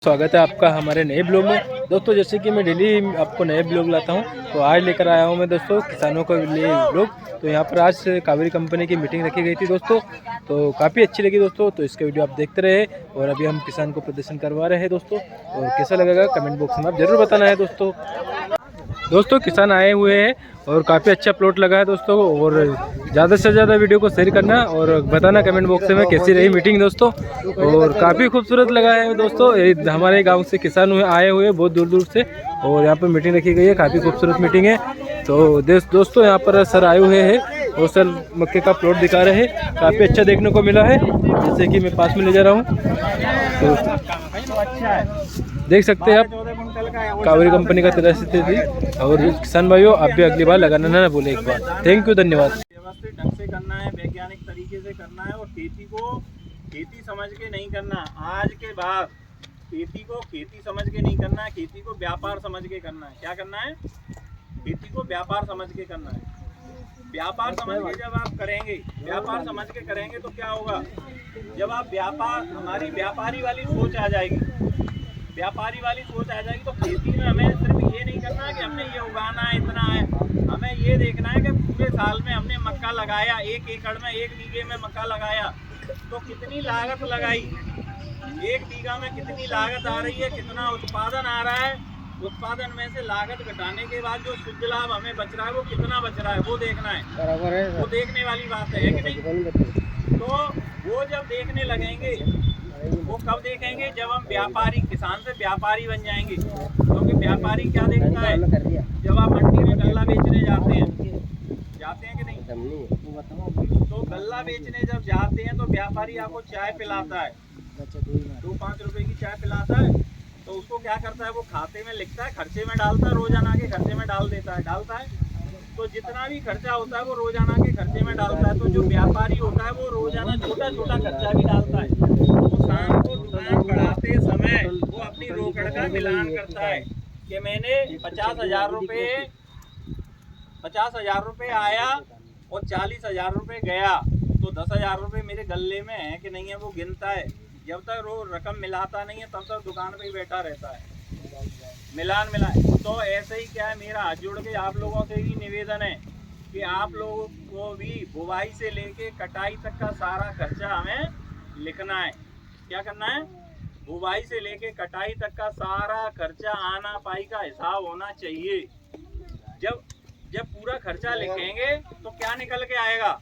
स्वागत है आपका हमारे नए ब्लॉग में। दोस्तों जैसे कि मैं डेली आपको नए ब्लॉग लाता हूं, तो आज लेकर आया हूं मैं दोस्तों किसानों के लिए ब्लॉग। तो यहां पर आज कावेरी कंपनी की मीटिंग रखी गई थी दोस्तों, तो काफ़ी अच्छी लगी दोस्तों। तो इसका वीडियो आप देखते रहे और अभी हम किसान को प्रदर्शन करवा रहे हैं दोस्तों, और कैसा लगेगा कमेंट बॉक्स में आप ज़रूर बताना है दोस्तों। किसान आए हुए हैं और काफ़ी अच्छा प्लॉट लगा है दोस्तों, और ज़्यादा से ज़्यादा वीडियो को शेयर करना और बताना कमेंट बॉक्स में कैसी रही मीटिंग दोस्तों। और काफ़ी खूबसूरत लगा है दोस्तों। हमारे गांव से किसान आए हुए हैं बहुत दूर दूर से, और यहाँ पर मीटिंग रखी गई है, काफ़ी खूबसूरत मीटिंग है। तो दोस्तों यहाँ पर सर आए हुए हैं और सर मक्के का प्लॉट दिखा रहे हैं, काफ़ी अच्छा देखने को मिला है। जैसे कि मैं पास में ले जा रहा हूँ, तो देख सकते हैं आप कावेरी कंपनी का तरह से थी। और किसान भाइयों, आप भी अगली बार लगाना ना भूलें एक बार। थैंक यू, धन्यवाद। व्यवस्थित ढंग से करना है, वैज्ञानिक तरीके से करना है, और खेती को खेती समझ के नहीं करना। आज के बाद खेती को खेती समझ के नहीं करना है, खेती को व्यापार समझ के करना है। क्या करना है? खेती को व्यापार समझ के करना है। व्यापार समझ के जब आप करेंगे, व्यापार समझ के करेंगे तो क्या होगा? जब आप हमारी व्यापारी वाली सोच आ जाएगी, व्यापारी वाली सोच आ जाएगी, तो खेती में हमें सिर्फ ये नहीं करना है कि हमने ये उगाना है, इतना है। हमें ये देखना है कि पूरे साल में हमने मक्का लगाया, 1 एकड़ में 1 बीघे में मक्का लगाया, तो कितनी लागत लगाई, 1 बीघा में कितनी लागत आ रही है, कितना उत्पादन आ रहा है। उत्पादन में से लागत घटाने के बाद जो शुद्ध लाभ हमें बच रहा है वो कितना बच रहा है, वो देखना है। बराबर है, वो देखने वाली बात है कि नहीं? तो वो जब देखने लगेंगे, वो कब देखेंगे? जब हम व्यापारी, किसान से व्यापारी बन जाएंगे। क्योंकि व्यापारी क्या देखता है? जब आप मंडी में गल्ला बेचने जाते हैं कि नहीं? तो गल्ला बेचने जब जाते हैं तो व्यापारी आपको चाय पिलाता है, 2-5 रुपए की चाय पिलाता है। तो उसको क्या करता है? वो खाते में लिखता है, खर्चे में डालता है, रोजाना के खर्चे में डालता है। तो जितना भी खर्चा होता है वो रोजाना के खर्चे में डालता है। तो जो व्यापारी होता है वो रोजाना छोटा छोटा खर्चा भी डालता है। तो शाम को दुकान बढ़ाते समय वो अपनी रोकड़ का मिलान करता है कि मैंने 50,000 रुपये आया और 40,000 रुपये गया, तो 10,000 रुपये मेरे गले में है कि नहीं है, वो गिनता है। जब तक वो रकम मिलाता नहीं है तब तक दुकान पे ही बैठा रहता है, मिलान मिलाए। तो ऐसे ही क्या है, मेरा हाथ जोड़ के आप लोगों से भी निवेदन है कि आप लोगों को भी बुवाई से लेके कटाई तक का सारा खर्चा हमें लिखना है। क्या करना है? बुवाई से लेके कटाई तक का सारा खर्चा, आना पाई का हिसाब होना चाहिए। जब पूरा खर्चा लिखेंगे तो क्या निकल के आएगा?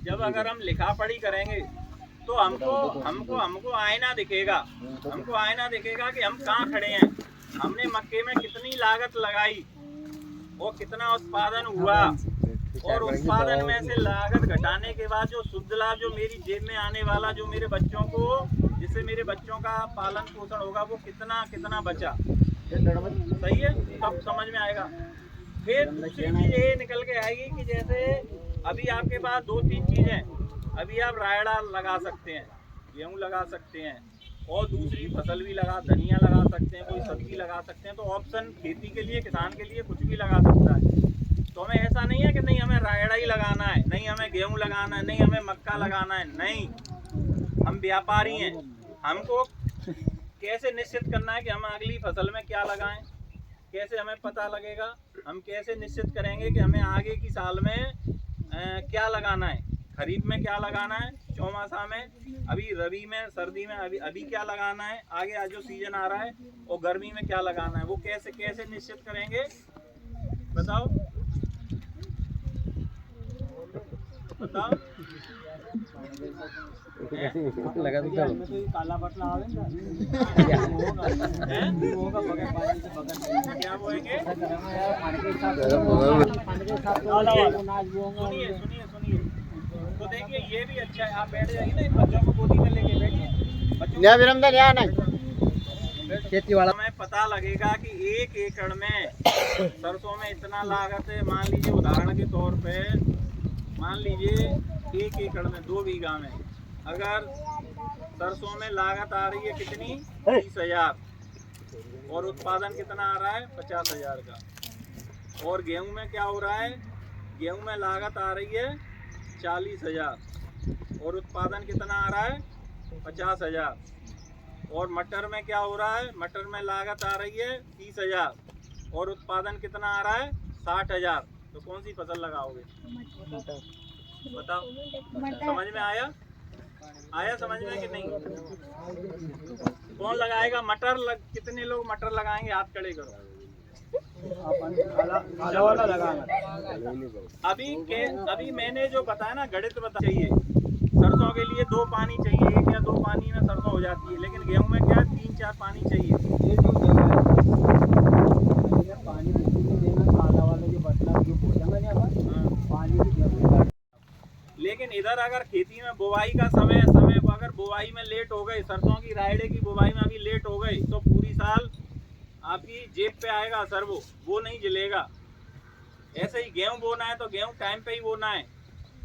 जब अगर हम लिखा पढ़ी करेंगे तो हमको आईना दिखेगा। हमको आईना दिखेगा कि हम कहाँ खड़े हैं, हमने मक्के में कितनी लागत लगाई और कितना उत्पादन हुआ। और उत्पादन में से लागत घटाने के बाद जो शुद्ध लाभ, जो मेरी जेब में आने वाला, जो मेरे बच्चों को, जिससे मेरे बच्चों का पालन पोषण होगा, वो कितना कितना बचा। सही है, तब समझ में आएगा। फिर दूसरी चीज ये निकल के आएगी कि जैसे अभी आपके पास 2-3 चीजें, अभी आप रायड़ा लगा सकते हैं, गेहूं लगा सकते हैं, और दूसरी फसल भी धनिया लगा सकते हैं, कोई सब्जी लगा सकते हैं। तो ऑप्शन खेती के लिए, किसान के लिए कुछ भी लगा सकता है। तो हमें ऐसा नहीं है कि नहीं हमें रायड़ा ही लगाना है, नहीं हमें गेहूं लगाना है, नहीं हमें मक्का लगाना है। नहीं, हम व्यापारी हैं। हमको कैसे निश्चित करना है कि हम अगली फसल में क्या लगाएं? कैसे हमें पता लगेगा? हम कैसे निश्चित करेंगे कि हमें आगे की साल में क्या लगाना है? खरीफ में क्या लगाना है, चौमासा में, अभी रबी में, सर्दी में अभी क्या लगाना है, आगे आज जो सीजन आ रहा है, और गर्मी में क्या लगाना है, वो कैसे कैसे निश्चित करेंगे? बताओ बताओ। लगा तो काला बटला क्या बोलेंगे? सुनिए। तो देखिए ये भी अच्छा है, आप बैठ जाइए ना, इन बच्चों को गोदी में लेके बैठिए। खेती वाला हमें पता लगेगा कि 1 एकड़ में सरसों में इतना लागत है। मान लीजिए उदाहरण के तौर पे, मान लीजिए 1 एकड़ में 2 बीघा में अगर सरसों में लागत आ रही है कितनी? 30,000, और उत्पादन कितना आ रहा है? 50,000 का। और गेहूं में क्या हो रहा है? गेहूं में लागत आ रही है 40,000 और उत्पादन कितना आ रहा है? 50,000। और मटर में क्या हो रहा है, मटर में लागत आ रही है 30,000 और उत्पादन कितना आ रहा है 60,000। तो कौन सी फसल लगाओगे बताओ? समझ में आया? आया समझ में कि नहीं? कौन लगाएगा मटर? कितने लोग मटर लगाएंगे? हाथ खड़े करो। अभी मैंने जो बताया ना, गणित बता चाहिए। सरसों के लिए 2 पानी चाहिए, 1 या 2 पानी में सरसों हो जाती है, लेकिन गेहूं में क्या है 3-4 पानी चाहिए। ये जो जगह है पानी नहीं देना, काला वाला जो बटला जो बोलेंगे ना अपन, पानी की जरूरत। लेकिन इधर अगर खेती में बुवाई का समय अगर बुवाई में लेट हो गई, सरसों की रायड़े की बुवाई में अभी लेट हो गई, तो पूरी साल आपकी जेब पे आएगा असर, वो नहीं जिलेगा। ऐसे ही गेहूं बोना है तो गेहूं टाइम पे ही बोना है,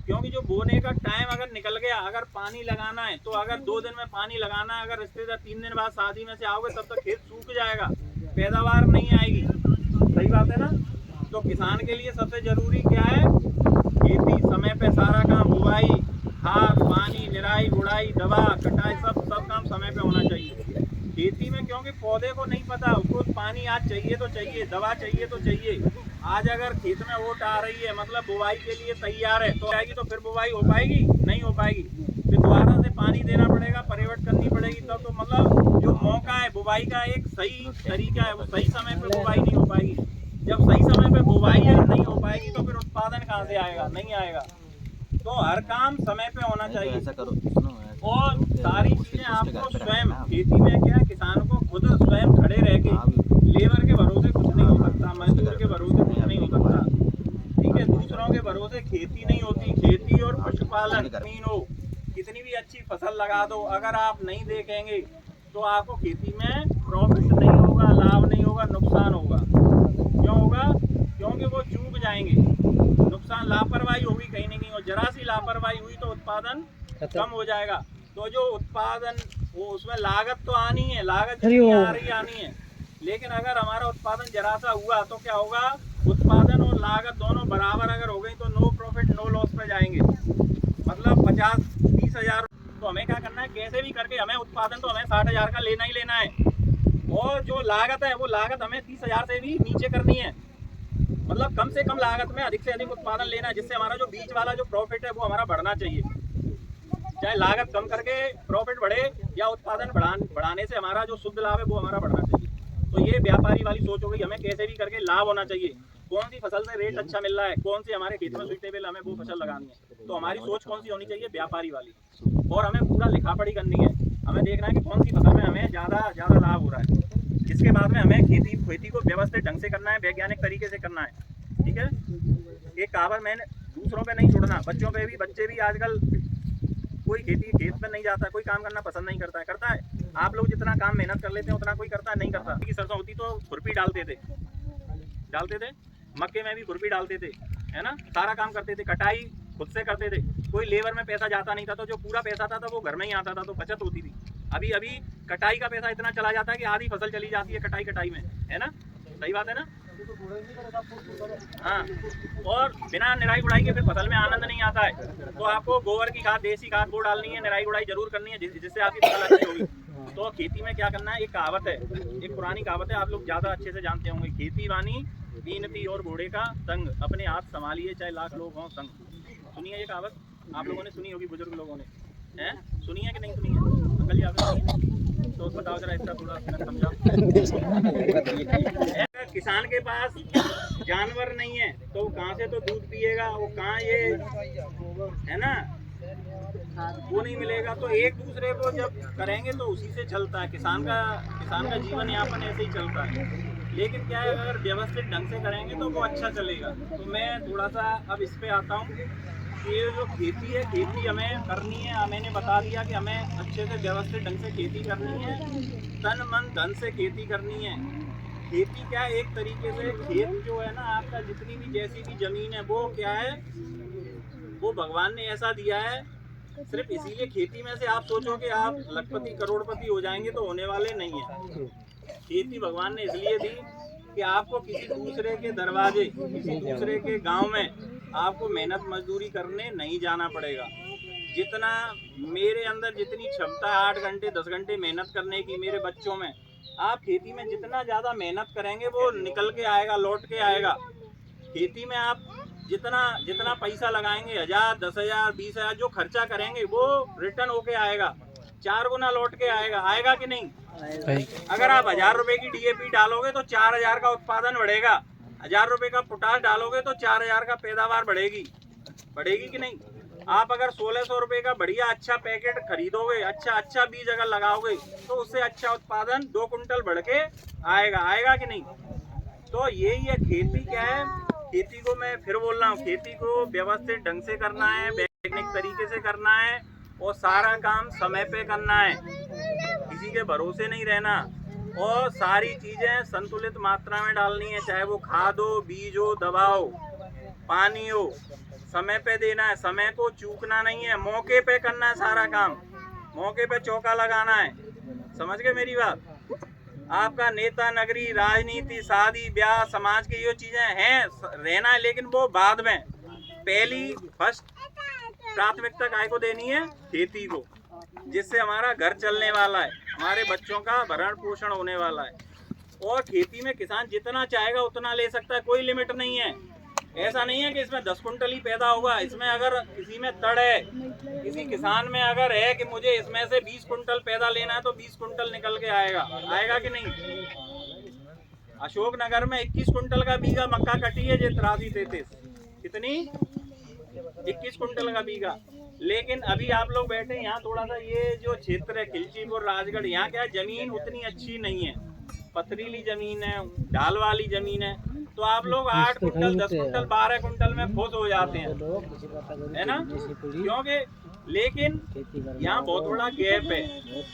क्योंकि जो बोने का टाइम अगर निकल गया, अगर पानी लगाना है तो अगर 2 दिन में पानी लगाना है, अगर रिश्तेदार 3 दिन बाद शादी में से आओगे तब तक खेत सूख जाएगा, पैदावार नहीं आएगी। सही बात है ना? तो किसान के लिए सबसे जरूरी क्या है? खेती समय पे सारा काम, बुआई, खाद, पानी, निराई, गुड़ाई, दवा, कटाई, सब काम समय पे होना चाहिए खेती में। क्योंकि पौधे को नहीं पता, उसको पानी आज चाहिए तो चाहिए, दवा चाहिए तो चाहिए। आज अगर खेत में ओट आ रही है, मतलब बुवाई के लिए तैयार है, तो आएगी तो फिर बुवाई हो पाएगी? नहीं हो पाएगी। फिर दोबारा से पानी देना पड़ेगा, परिवर्तन करनी पड़ेगी, तब तो मतलब जो मौका है बुवाई का, एक सही तरीका है, वो सही समय पे बुवाई नहीं हो पाएगी। जब सही समय पे बुवाई नहीं हो पाएगी तो फिर उत्पादन कहाँ से आएगा? नहीं आएगा। तो हर काम समय पे होना चाहिए। और सारी चीजें आपको स्वयं, खेती में क्या है, किसान को खुद स्वयं खड़े रह के, लेबर के भरोसे कुछ नहीं हो सकता, मजदूर के भरोसे कुछ नहीं हो सकता, ठीक है? दूसरों के भरोसे खेती नहीं होती। खेती और पशुपालन, जमीन हो कितनी भी अच्छी फसल लगा दो, अगर आप नहीं देखेंगे तो आपको खेती में प्रॉफिट नहीं होगा, लाभ नहीं होगा, नुकसान होगा। क्यों होगा? क्योंकि वो चूक जाएंगे, नुकसान, लापरवाही होगी कहीं ना कहीं, और जरा सी लापरवाही हुई तो उत्पादन कम हो जाएगा। तो जो उत्पादन, वो उसमें लागत तो आनी है, लागत आनी है, लेकिन अगर हमारा उत्पादन जरा सा हुआ तो क्या होगा? उत्पादन और लागत दोनों बराबर अगर हो गई तो नो प्रॉफिट नो लॉस पे जाएंगे, मतलब 50-30 हजार। तो हमें क्या करना है? कैसे भी करके हमें उत्पादन तो हमें 60,000 का लेना ही लेना है, और जो लागत है वो लागत हमें 30,000 से भी नीचे करनी है, मतलब कम से कम लागत में अधिक से अधिक उत्पादन लेना है, जिससे हमारा जो बीच वाला जो प्रॉफिट है वो हमारा बढ़ना चाहिए। चाहे लागत कम करके प्रॉफिट बढ़े या उत्पादन बढ़ाने से हमारा जो शुद्ध लाभ है वो हमारा बढ़ना चाहिए। तो ये व्यापारी वाली सोच हो गई, हमें कैसे भी करके लाभ होना चाहिए। कौन सी फसल से रेट अच्छा मिल रहा है, कौन सी हमारे खेत में सुइटेबल, हमें वो फसल लगानी है। तो हमारी सोच कौन सी होनी चाहिए? व्यापारी वाली। और हमें पूरा लिखा पढ़ी करनी है, हमें देखना है कि कौन सी फसल में हमें ज़्यादा लाभ हो रहा है। इसके बाद में हमें खेती को व्यवस्थित ढंग से करना है, वैज्ञानिक तरीके से करना है, ठीक है? एक कहावत मैंने दूसरों पे नहीं छोड़ना, बच्चों पे भी। बच्चे भी आजकल कोई खेत में नहीं जाता, कोई काम करना पसंद नहीं करता है। करता है? आप लोग जितना काम मेहनत कर लेते हैं उतना कोई करता है? नहीं करता। की सरसों होती तो खुरपी डालते थे, मक्के में भी खुरपी डालते थे, है ना? सारा काम करते थे, कटाई खुद से करते थे, कोई लेबर में पैसा जाता नहीं था, तो जो पूरा पैसा था वो घर में ही आता था, तो बचत होती थी। अभी कटाई का पैसा इतना चला जाता है कि आधी फसल चली जाती है कटाई में, है ना? सही बात है ना? हाँ, और बिना निराई गुड़ाई के फिर फसल में आनंद नहीं आता है। तो आपको गोबर की खाद, देसी खाद वो डालनी है, निराई गुड़ाई जरूर करनी है, जिससे आपकी फसल अच्छी होगी। तो खेती में क्या करना है? एक कहावत है, एक पुरानी कहावत है, आप लोग ज़्यादा अच्छे से जानते होंगे, खेती बानी बीनती और घोड़े का संग, अपने हाथ संभालिए चाहे लाख लोग हों संग। सुनिए ये कहावत, आप लोगों ने सुनी होगी, बुजुर्ग लोगों ने, हैं? सुनी है कि नहीं सुनी है? अंकल जी आपने सुनी है? तो बताओ जरा, इसका थोड़ा समझाओ। किसान के पास जानवर नहीं है तो कहाँ से तो दूध पिएगा, वो कहाँ, ये है ना, वो नहीं मिलेगा। तो एक दूसरे को जब करेंगे तो उसी से चलता है किसान का जीवन यापन, ऐसे ही चलता है। लेकिन क्या है, अगर व्यवस्थित ढंग से करेंगे तो वो अच्छा चलेगा। तो मैं थोड़ा सा अब इस पे आता हूँ कि ये जो खेती है, खेती हमें करनी है। मैंने बता दिया कि हमें अच्छे से व्यवस्थित ढंग से खेती करनी है, तन मन धन से खेती करनी है। खेती क्या है, एक तरीके से खेत जो है ना आपका, जितनी भी जैसी भी जमीन है, वो क्या है, वो भगवान ने ऐसा दिया है सिर्फ इसीलिए। खेती में से आप सोचो कि आप लखपति करोड़पति हो जाएंगे, तो होने वाले नहीं है। खेती भगवान ने इसलिए दी कि आपको किसी दूसरे के दरवाजे, किसी दूसरे के गांव में आपको मेहनत मजदूरी करने नहीं जाना पड़ेगा। जितना मेरे अंदर जितनी क्षमता है 8 घंटे 10 घंटे मेहनत करने की मेरे बच्चों में, आप खेती में जितना ज़्यादा मेहनत करेंगे वो निकल के आएगा, लौट के आएगा। खेती में आप जितना पैसा लगाएंगे 1000 10,000 20,000 जो खर्चा करेंगे वो रिटर्न होके आएगा, 4 गुना लौट के आएगा। आएगा कि नहीं? अगर आप 1000 रुपए की DAP डालोगे तो 4000 का उत्पादन बढ़ेगा, 1000 रुपए का पोटाश डालोगे तो 4000 का पैदावार बढ़ेगी कि नहीं? आप अगर 1600 रुपए का बढ़िया अच्छा पैकेट खरीदोगे, अच्छा बीज अगर लगाओगे तो उससे अच्छा उत्पादन 2 कुंटल बढ़ के आएगा कि नहीं? तो यही है खेती। क्या है खेती को, मैं फिर बोल रहा हूँ, खेती को व्यवस्थित ढंग से करना है, वैज्ञानिक तरीके से करना है और सारा काम समय पे करना है, किसी के भरोसे नहीं रहना और सारी चीजें संतुलित मात्रा में डालनी है, चाहे वो खाद हो, बीज हो, दवा हो, पानी हो, समय पे देना है, समय को चूकना नहीं है, मौके पे करना है सारा काम, मौके पे चौका लगाना है। समझ गए मेरी बात? आपका नेता नगरी, राजनीति, शादी ब्याह, समाज की जो चीजें हैं रहना है, लेकिन वो बाद में। पहली फर्स्ट प्राथमिकता काय को देनी है? खेती को, जिससे हमारा घर चलने वाला है, हमारे बच्चों का भरण पोषण होने वाला है। और खेती में किसान जितना चाहेगा उतना ले सकता है, कोई लिमिट नहीं है। ऐसा नहीं है कि इसमें 10 कुंटल ही पैदा होगा। इसमें अगर किसी में तड़ है, किसी किसान में अगर है कि मुझे इसमें से 20 कुंटल पैदा लेना है तो 20 कुंटल निकल के आएगा कि नहीं? अशोकनगर में 21 कुंटल का बीघा मक्का कटी है, 83-33 कितनी 21 कुंटल का बीघा। लेकिन अभी आप लोग बैठे यहाँ, थोड़ा सा ये जो क्षेत्र है खिलचीपुर, राजगढ़, यहाँ क्या जमीन उतनी अच्छी नहीं है, पथरीली जमीन है, ढाल वाली जमीन है, तो आप लोग 8 कुंटल 10 कुंटल 12 कुंटल में खुश हो जाते हैं, है ना? क्योंकि लेकिन यहाँ बहुत बड़ा गैप है।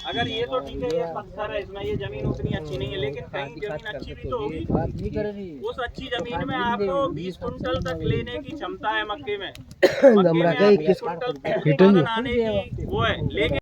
अगर ये तो ठीक है, ये पत्थर है, इसमें ये जमीन उतनी अच्छी नहीं है, लेकिन कहीं जमीन अच्छी भी तो होगी। उस अच्छी जमीन में आपको 20 कुंटल तक लेने की क्षमता है। मक्के में 20 कुंटल आने की वो है, लेकिन